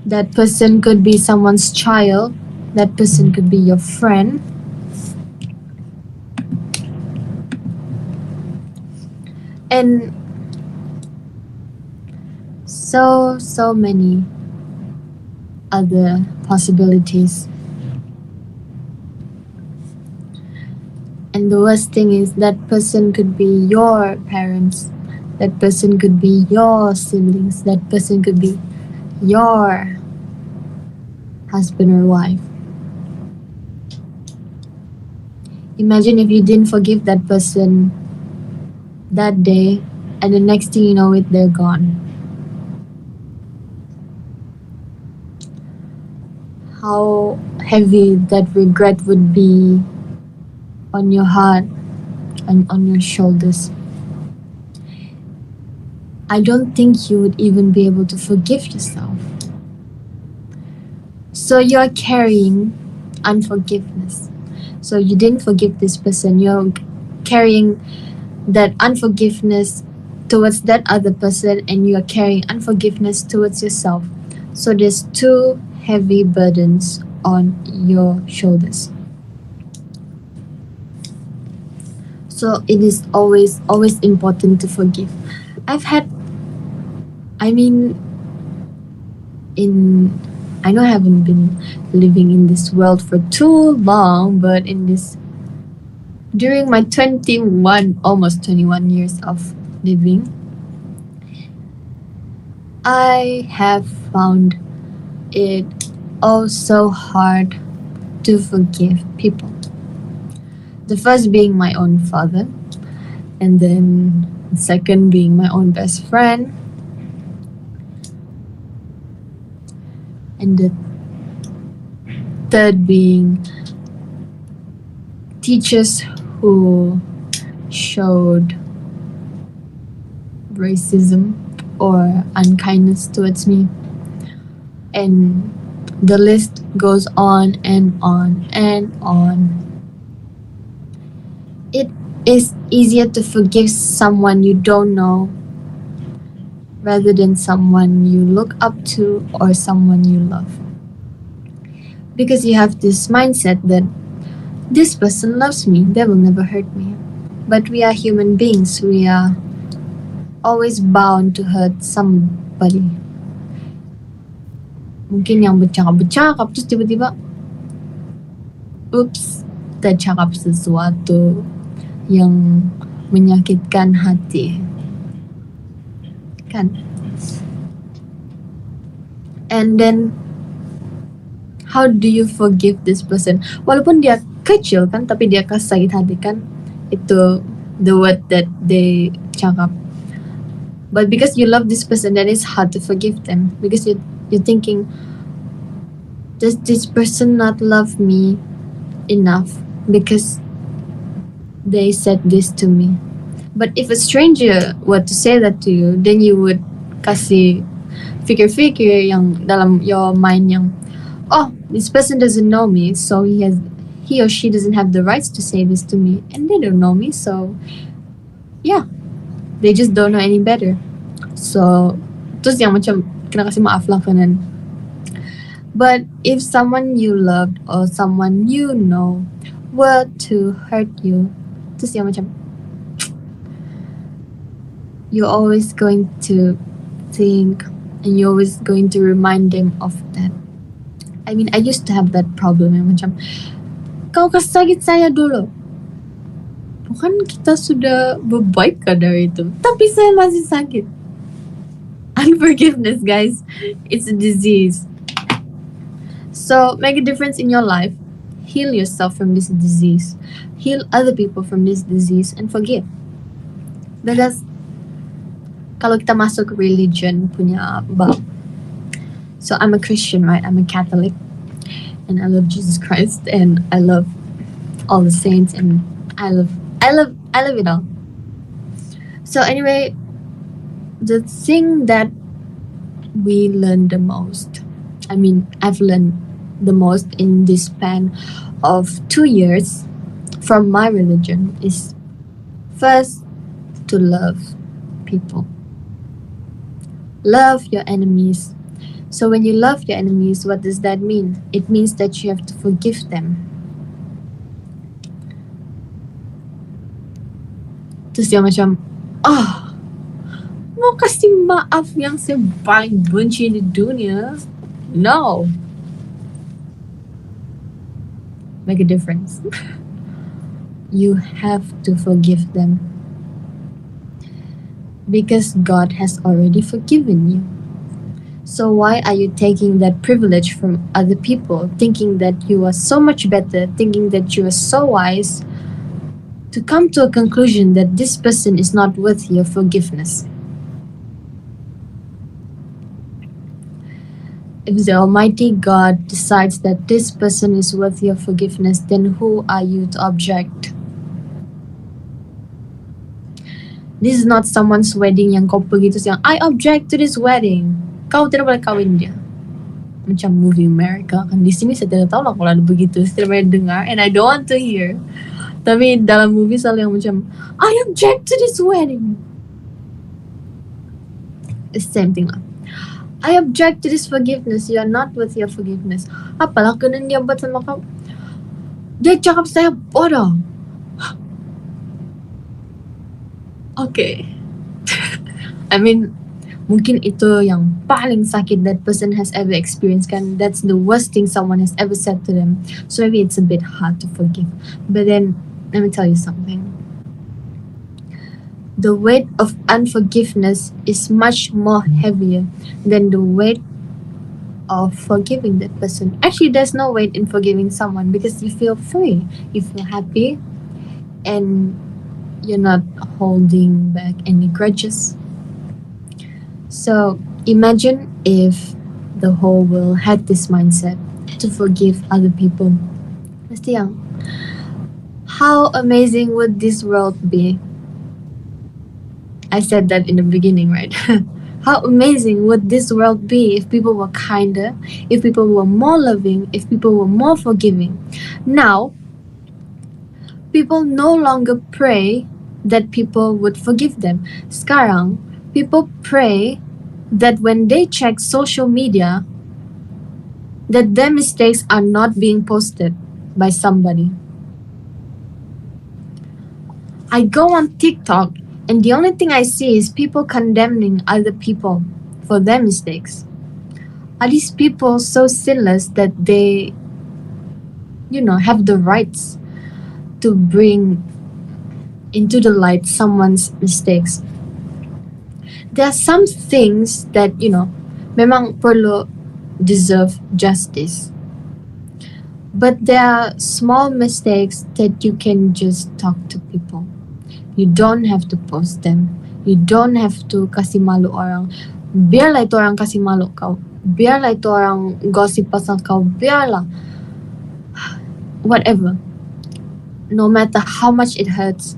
That person could be someone's child. That person could be your friend. And so many other possibilities. And the worst thing is that person could be your parents. That person could be your siblings. That person could be your husband or wife. Imagine if you didn't forgive that person that day, and the next thing you know it, they're gone. How heavy that regret would be on your heart and on your shoulders. I don't think you would even be able to forgive yourself. So you're carrying unforgiveness. So you didn't forgive this person. You're carrying that unforgiveness towards that other person, and you are carrying unforgiveness towards yourself. So there's two heavy burdens on your shoulders. So it is always important to forgive. I know I haven't been living in this world for too long, but during my almost 21 years of living, I have found it so hard to forgive people. The first being my own father, and then the second being my own best friend, and the third being teachers who showed racism or unkindness towards me. And the list goes on and on and on. It's easier to forgive someone you don't know rather than someone you look up to or someone you love. Because you have this mindset that this person loves me, they will never hurt me. But we are human beings, we are always bound to hurt somebody. Mungkin yang bercakap-bercakap terus tiba-tiba oops, tercakap sesuatu yang menyakitkan hati. Kan? And then how do you forgive this person? Walaupun dia kecil kan, tapi dia sakit hati kan. Itu the word that they cakap. But because you love this person, then it's hard to forgive them. Because you're thinking, does this person not love me enough? Because they said this to me. But if a stranger were to say that to you, then you would kasih fikir-fikir yang dalam your mind yang, oh, this person doesn't know me, so he or she doesn't have the rights to say this to me, and they don't know me, so yeah, they just don't know any better. So terus yang macam kena kasih maaf lah kanan. But if someone you loved or someone you know were to hurt you, terus yang macam you're always going to think and you're always going to remind them of that. I mean, I used to have that problem yang macam, kau kasih saya dulu. Bukan kita sudah berbaik dari itu, tapi saya masih sakit. Unforgiveness, guys, it's a disease. So make a difference in your life. Heal yourself from this disease. Heal other people from this disease and forgive. Because kalau kita masuk religion punya bab. So I'm a Christian, right? I'm a Catholic. And I love Jesus Christ and I love all the saints and I love it all. So anyway, the thing that we learn the most, I mean, I've learned the most in this span of 2 years from my religion is first to love people. Love your enemies. So when you love your enemies, what does that mean? It means that you have to forgive them. Terus dia macam, mau kasih maaf yang saya paling benci di dunia? No. Make a difference. You have to forgive them. Because God has already forgiven you. So why are you taking that privilege from other people, thinking that you are so much better, thinking that you are so wise, to come to a conclusion that this person is not worth your forgiveness? If the Almighty God decides that this person is worth your forgiveness, then who are you to object? This is not someone's wedding yang kau pergi terus yang, I object to this wedding. Kau tidak boleh kahwin dia. Macam movie America kan. Di sini saya tidak tahu lah kalau ada begitu. Saya tidak boleh dengar and I don't want to hear. Tapi dalam movie selalu yang macam, I object to this wedding. It's the same thing lah. I object to this forgiveness. You are not worth your forgiveness. Apalah kena dia buat sama kau? Dia cakap saya bodoh. Okay. I mean, mungkin itu yang paling sakit that person has ever experienced kan. That's the worst thing someone has ever said to them. So maybe it's a bit hard to forgive. But then, let me tell you something. The weight of unforgiveness is much more heavier than the weight of forgiving that person. Actually, there's no weight in forgiving someone because you feel free. You feel happy and you're not holding back any grudges. So imagine if the whole world had this mindset to forgive other people. Mesti yang, how amazing would this world be? I said that in the beginning, right? How amazing would this world be if people were kinder, if people were more loving, if people were more forgiving? Now, People no longer pray that people would forgive them. Sekarang, people pray that when they check social media, that their mistakes are not being posted by somebody. I go on TikTok and the only thing I see is people condemning other people for their mistakes. Are these people so sinless that they, have the rights to bring into the light someone's mistakes? There are some things that, memang perlu deserve justice. But there are small mistakes that you can just talk to people. You don't have to post them. You don't have to kasih malu orang. Biarlah itu orang kasih malu kau. Biarlah itu orang gosip pasal kau. Biarlah. Whatever. No matter how much it hurts,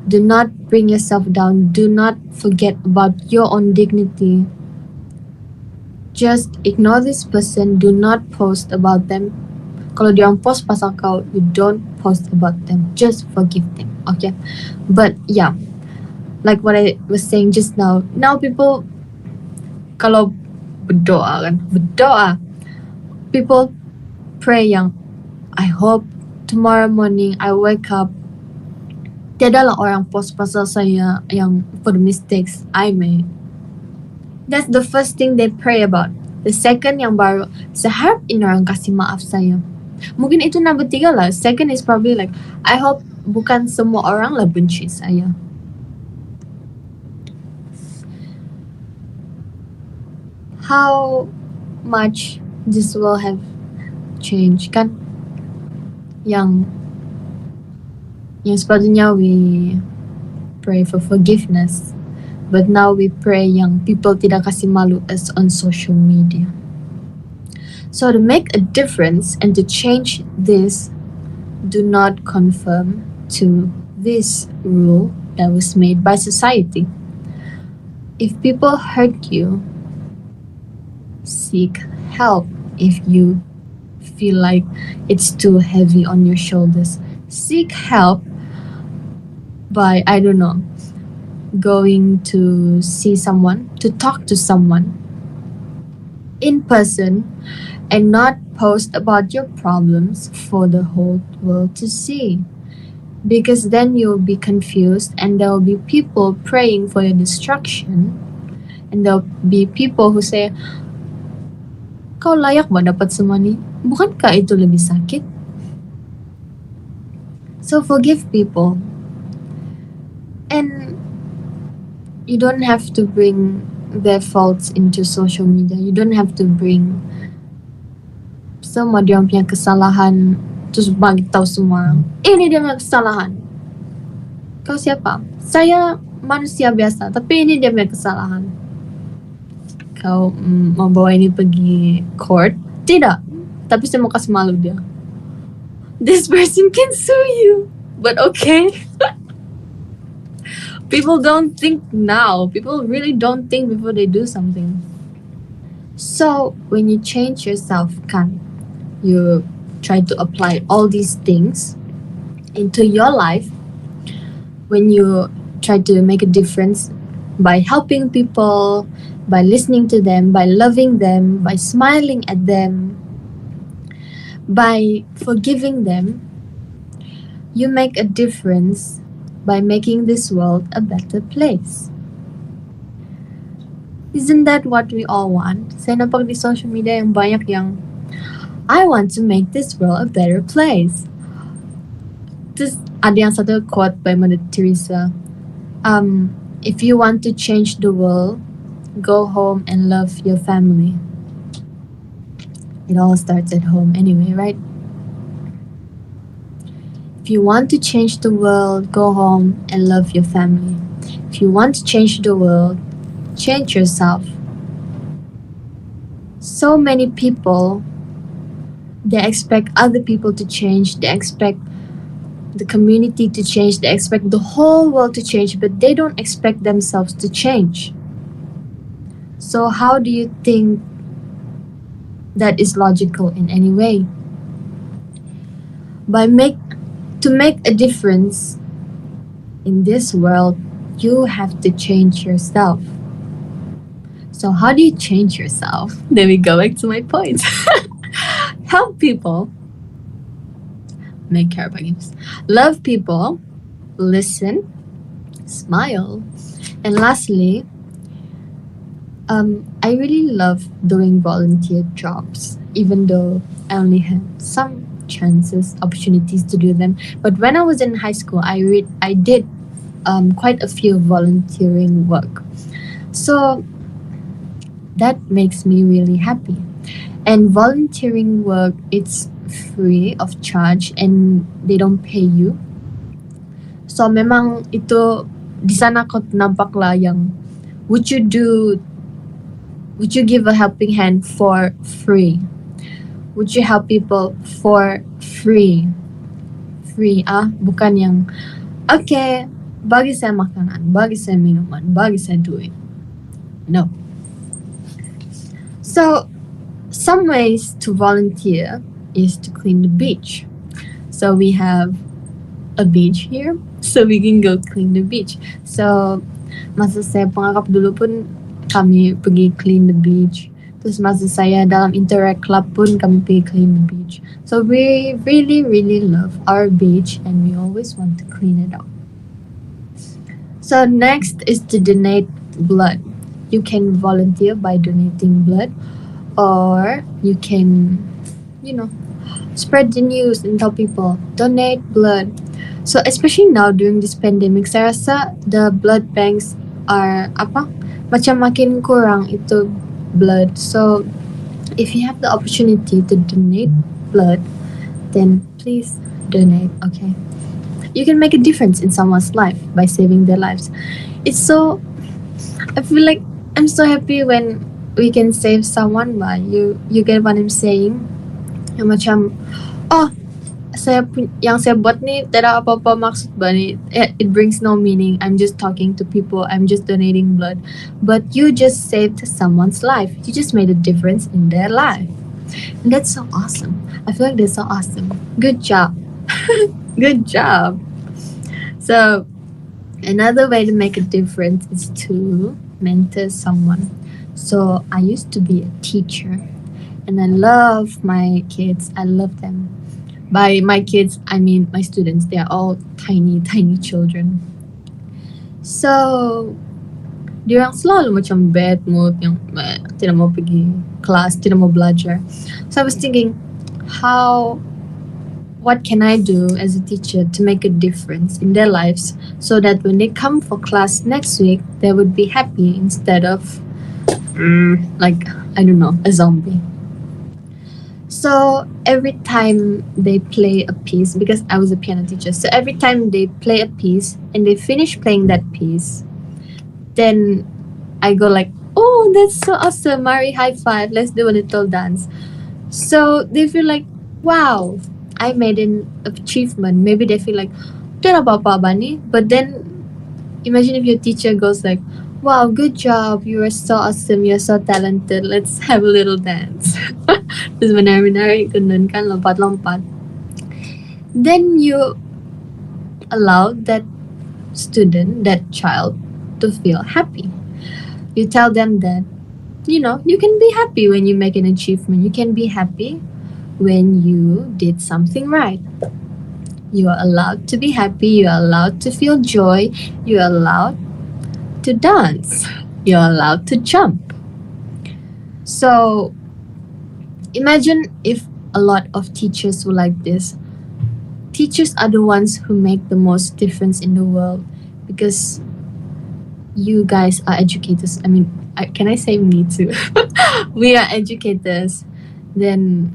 do not bring yourself down. Do not forget about your own dignity. Just ignore this person. Do not post about them. Kalau dia orang post pasal kau, you don't post about them. Just forgive them, okay? But yeah, like what I was saying just now people, kalau berdoa, people pray yang, I hope tomorrow morning I wake up, tiadalah orang post pasal saya yang for the mistakes I made. That's the first thing they pray about. The second yang baru, saya harap ini orang kasih maaf saya. Mungkin itu number 3 lah. Second is probably like, I hope bukan semua orang lah benci saya. How much this will have changed kan? Yang sepatutnya we pray for forgiveness, but now we pray yang people tidak kasih malu us on social media. So to make a difference and to change this, do not conform to this rule that was made by society. If people hurt you, seek help. If you feel like it's too heavy on your shoulders, seek help by, going to see someone, to talk to someone in person, and not post about your problems for the whole world to see. Because then you'll be confused and there will be people praying for your destruction, and there'll be people who say, kau layak ba dapat semua ni? Bukankah itu lebih sakit? So forgive people. And you don't have to bring their faults into social media. You don't have to bring semua dia punya kesalahan terus bagi tahu semua orang, ini dia punya kesalahan. Kau siapa? Saya manusia biasa, tapi ini dia punya kesalahan. Kau mau bawa ini pergi court? Tidak, tapi saya mau kasih malu dia. This person can sue you, but okay. People don't think now. People really don't think before they do something. So when you change yourself, you try to apply all these things into your life. When you try to make a difference by helping people, by listening to them, by loving them, by smiling at them, by forgiving them, you make a difference by making this world a better place. Isn't that what we all want? Saya nampak di social media yang banyak yang, I want to make this world a better place. Terus ada yang satu quote by Mother Teresa. If you want to change the world, go home and love your family. It all starts at home anyway, right? If you want to change the world, go home and love your family. If you want to change the world, change yourself. So many people, they expect other people to change, they expect the community to change, they expect the whole world to change, but they don't expect themselves to change. So how do you think that is logical in any way? To make a difference in this world, you have to change yourself. So, how do you change yourself? Then we go back to my point. Help people, make care about love people, listen, smile, and lastly, I really love doing volunteer jobs, even though I only had some chances, opportunities to do them. But when I was in high school, I did quite a few volunteering work. So that makes me really happy. And volunteering work, it's free of charge and they don't pay you. So memang itu di sana kau nampak lah yang would you give a helping hand for free? Would you help people for free? Free bukan yang okay, bagi saya makanan, bagi saya minuman, bagi saya duit. No. So some ways to volunteer is to clean the beach. So we have a beach here, so we can go clean the beach. So masa saya pengakap dulu pun kami pergi clean the beach. Terus masa saya dalam Interact Club pun kami pergi clean the beach. So we really, really love our beach and we always want to clean it up. So next is to donate blood. You can volunteer by donating blood, or you can, spread the news and tell people, donate blood. So especially now during this pandemic, saya rasa the blood banks are macam makin kurang itu blood. So if you have the opportunity to donate blood, then please donate, okay? You can make a difference in someone's life by saving their lives. I feel like I'm so happy when we can save someone. You get what I'm saying? Yang macam, yang saya buat ni tidak apa-apa maksud ba ni. It brings no meaning. I'm just talking to people. I'm just donating blood. But you just saved someone's life. You just made a difference in their life. And that's so awesome. I feel like that's so awesome. Good job. Good job. So another way to make a difference is to mentor someone. So I used to be a teacher and I love my kids. I love them. By my kids, I mean my students. They are all tiny, tiny children. So, diorang selalu macam bad mood, yang tidak mau pergi kelas, tidak mau belajar. So I was thinking, what can I do as a teacher to make a difference in their lives so that when they come for class next week, they would be happy instead of, a zombie. So every time they play a piece, because I was a piano teacher, so every time they play a piece and they finish playing that piece, then I go like, oh, that's so awesome, Mari, high five, let's do a little dance. So they feel like, wow, I made an achievement. Maybe they feel like, tidak apa-apa bani. But then imagine if your teacher goes like, wow, good job, you are so awesome, you're so talented, let's have a little dance. Terus menari-menari, ganun kan, lompat-lompat. Then you allow that student, that child, to feel happy. You tell them that, you can be happy when you make an achievement. You can be happy when you did something right. You are allowed to be happy. You are allowed to feel joy. You are allowed to dance. You're allowed to jump. So imagine if a lot of teachers were like this. Teachers are the ones who make the most difference in the world because you guys are educators. I mean, can I say me too? We are educators. Then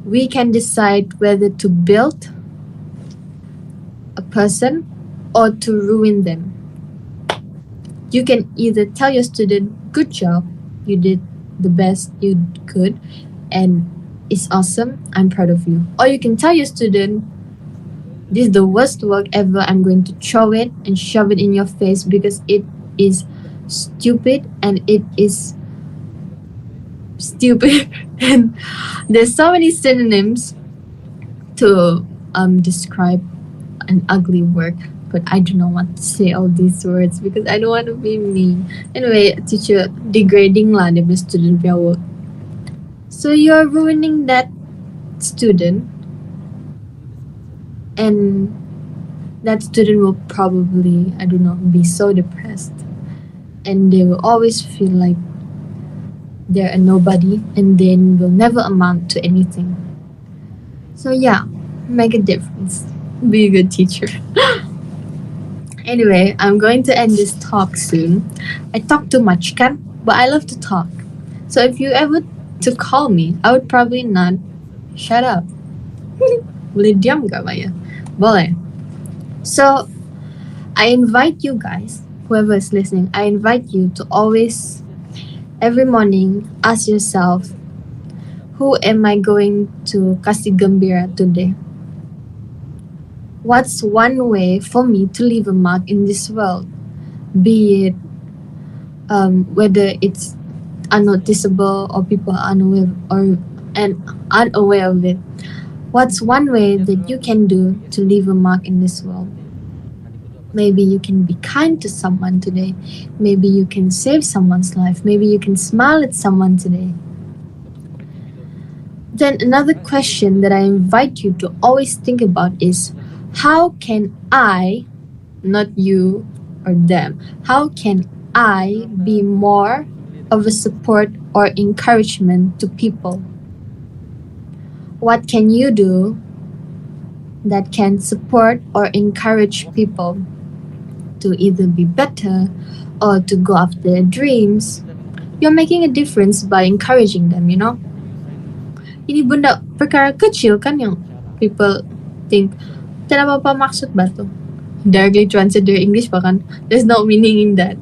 we can decide whether to build a person or to ruin them. You can either tell your student, good job, you did the best you could, and it's awesome, I'm proud of you. Or you can tell your student, this is the worst work ever, I'm going to throw it and shove it in your face because it is stupid and it is stupid. And there's so many synonyms to describe an ugly work, but I do not want to say all these words because I don't want to be mean. Anyway, teacher degrading lah the student punya work. So you're ruining that student, and that student will probably, I don't know, be so depressed, and they will always feel like they're a nobody and then will never amount to anything. So yeah, make a difference. Be a good teacher. Anyway, I'm going to end this talk soon. I talk too much, kan? But I love to talk. So if you ever to call me, I would probably not shut up. Boleh diam gak, Maya? Boleh. So I invite you guys, whoever is listening, I invite you to always, every morning, ask yourself, who am I going to kasih gembira today? What's one way for me to leave a mark in this world? Be it whether it's unnoticeable or people are unaware of it. What's one way that you can do to leave a mark in this world? Maybe you can be kind to someone today. Maybe you can save someone's life. Maybe you can smile at someone today. Then another question that I invite you to always think about is, how can I, not you or them, how can I be more of a support or encouragement to people? What can you do that can support or encourage people to either be better or to go after their dreams? You're making a difference by encouraging them, you know? Ini benda perkara kecil kan yang people think, tidak apa-apa maksud ba to? Directly translate their English bahkan. There's no meaning in that.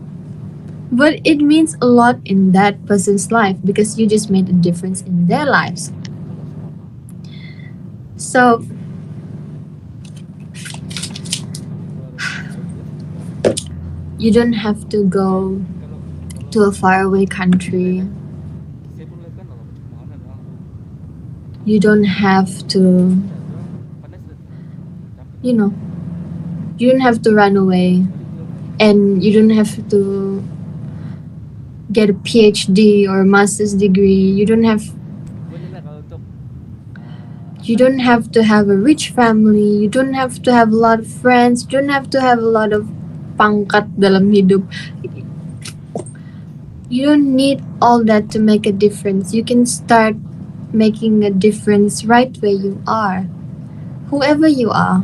But it means a lot in that person's life because you just made a difference in their lives. So, you don't have to go to a faraway country. You don't have to, you don't have to run away, and you don't have to get a PhD or a master's degree. You don't have to have a rich family. You don't have to have a lot of friends. You don't have to have a lot of pangkat dalam hidup. You don't need all that to make a difference. You can start making a difference right where you are. Whoever you are,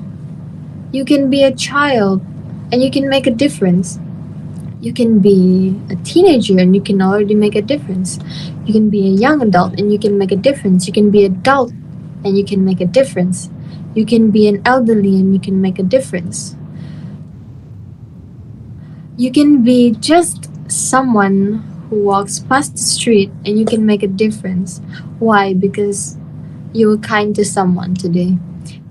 you can be a child and you can make a difference. You can be a teenager and you can already make a difference. You can be a young adult and you can make a difference. You can be adult and you can make a difference. You can be an elderly and you can make a difference. You can be just someone who walks past the street and you can make a difference. Why? Because you were kind to someone today.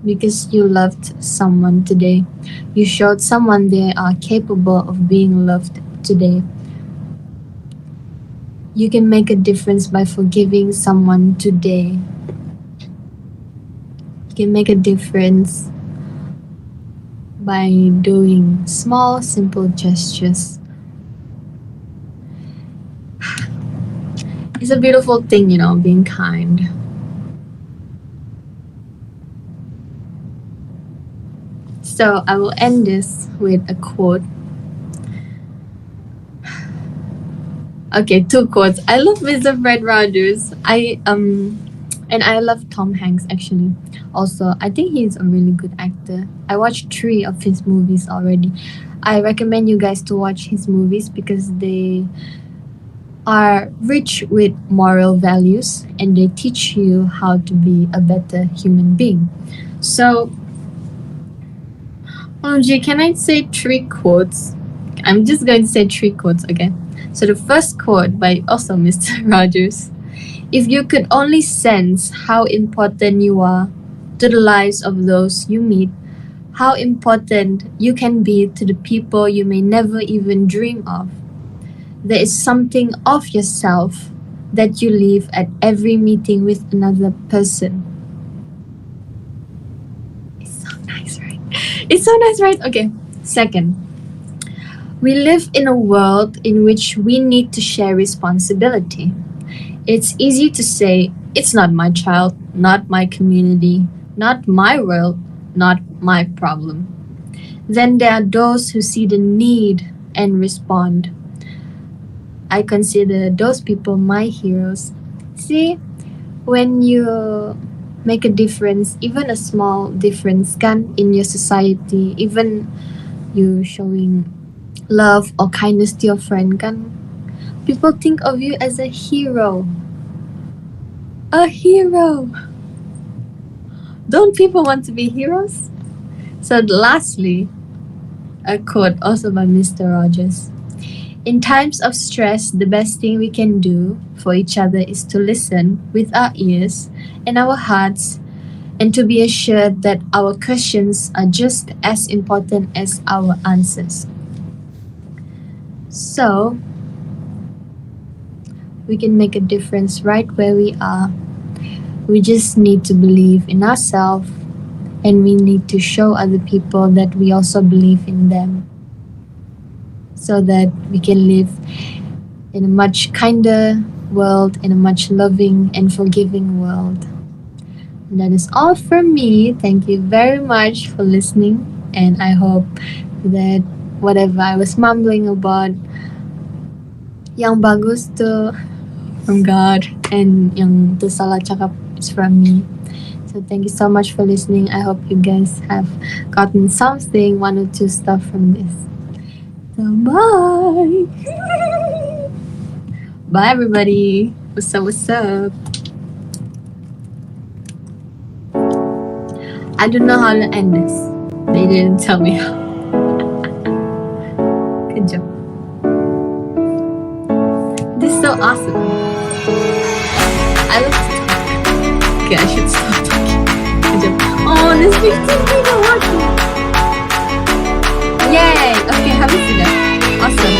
Because you loved someone today. You showed someone they are capable of being loved today. You can make a difference by forgiving someone today. You can make a difference by doing small, simple gestures. It's a beautiful thing, being kind. So I will end this with a quote. Okay, 2 quotes. I love Mr. Fred Rogers. And I love Tom Hanks actually. Also, I think he's a really good actor. I watched 3 of his movies already. I recommend you guys to watch his movies because they are rich with moral values and they teach you how to be a better human being. So, OMG, can I say 3 quotes? I'm just going to say 3 quotes again. So the first quote by also Mr. Rogers. If you could only sense how important you are to the lives of those you meet, how important you can be to the people you may never even dream of, there is something of yourself that you leave at every meeting with another person. It's It's so nice, right? Okay. Second, we live in a world in which we need to share responsibility. It's easy to say, it's not my child, not my community, not my world, not my problem. Then there are those who see the need and respond. I consider those people my heroes. See, when you make a difference, even a small difference can in your society, even you showing love or kindness to your friend can, people think of you as a hero. A hero. Don't people want to be heroes? So lastly, a quote also by Mr. Rogers. In times of stress, the best thing we can do for each other is to listen with our ears and our hearts, and to be assured that our questions are just as important as our answers. So, we can make a difference right where we are. We just need to believe in ourselves, and we need to show other people that we also believe in them, so that we can live in a much kinder world, in a much loving and forgiving world. And that is all from me. Thank you very much for listening, and I hope that whatever I was mumbling about, yang bagus tuh from God, and yang tuh salah cakap is from me. So thank you so much for listening. I hope you guys have gotten something, one or two stuff from this. So bye. Bye everybody. What's up, what's up? I don't know how to end this. They didn't tell me how. Good job. This is so awesome. I love to talk. Okay, I should stop talking. Good job. Oh, there's 15 people watching. Yay! Okay, have a seat. Awesome.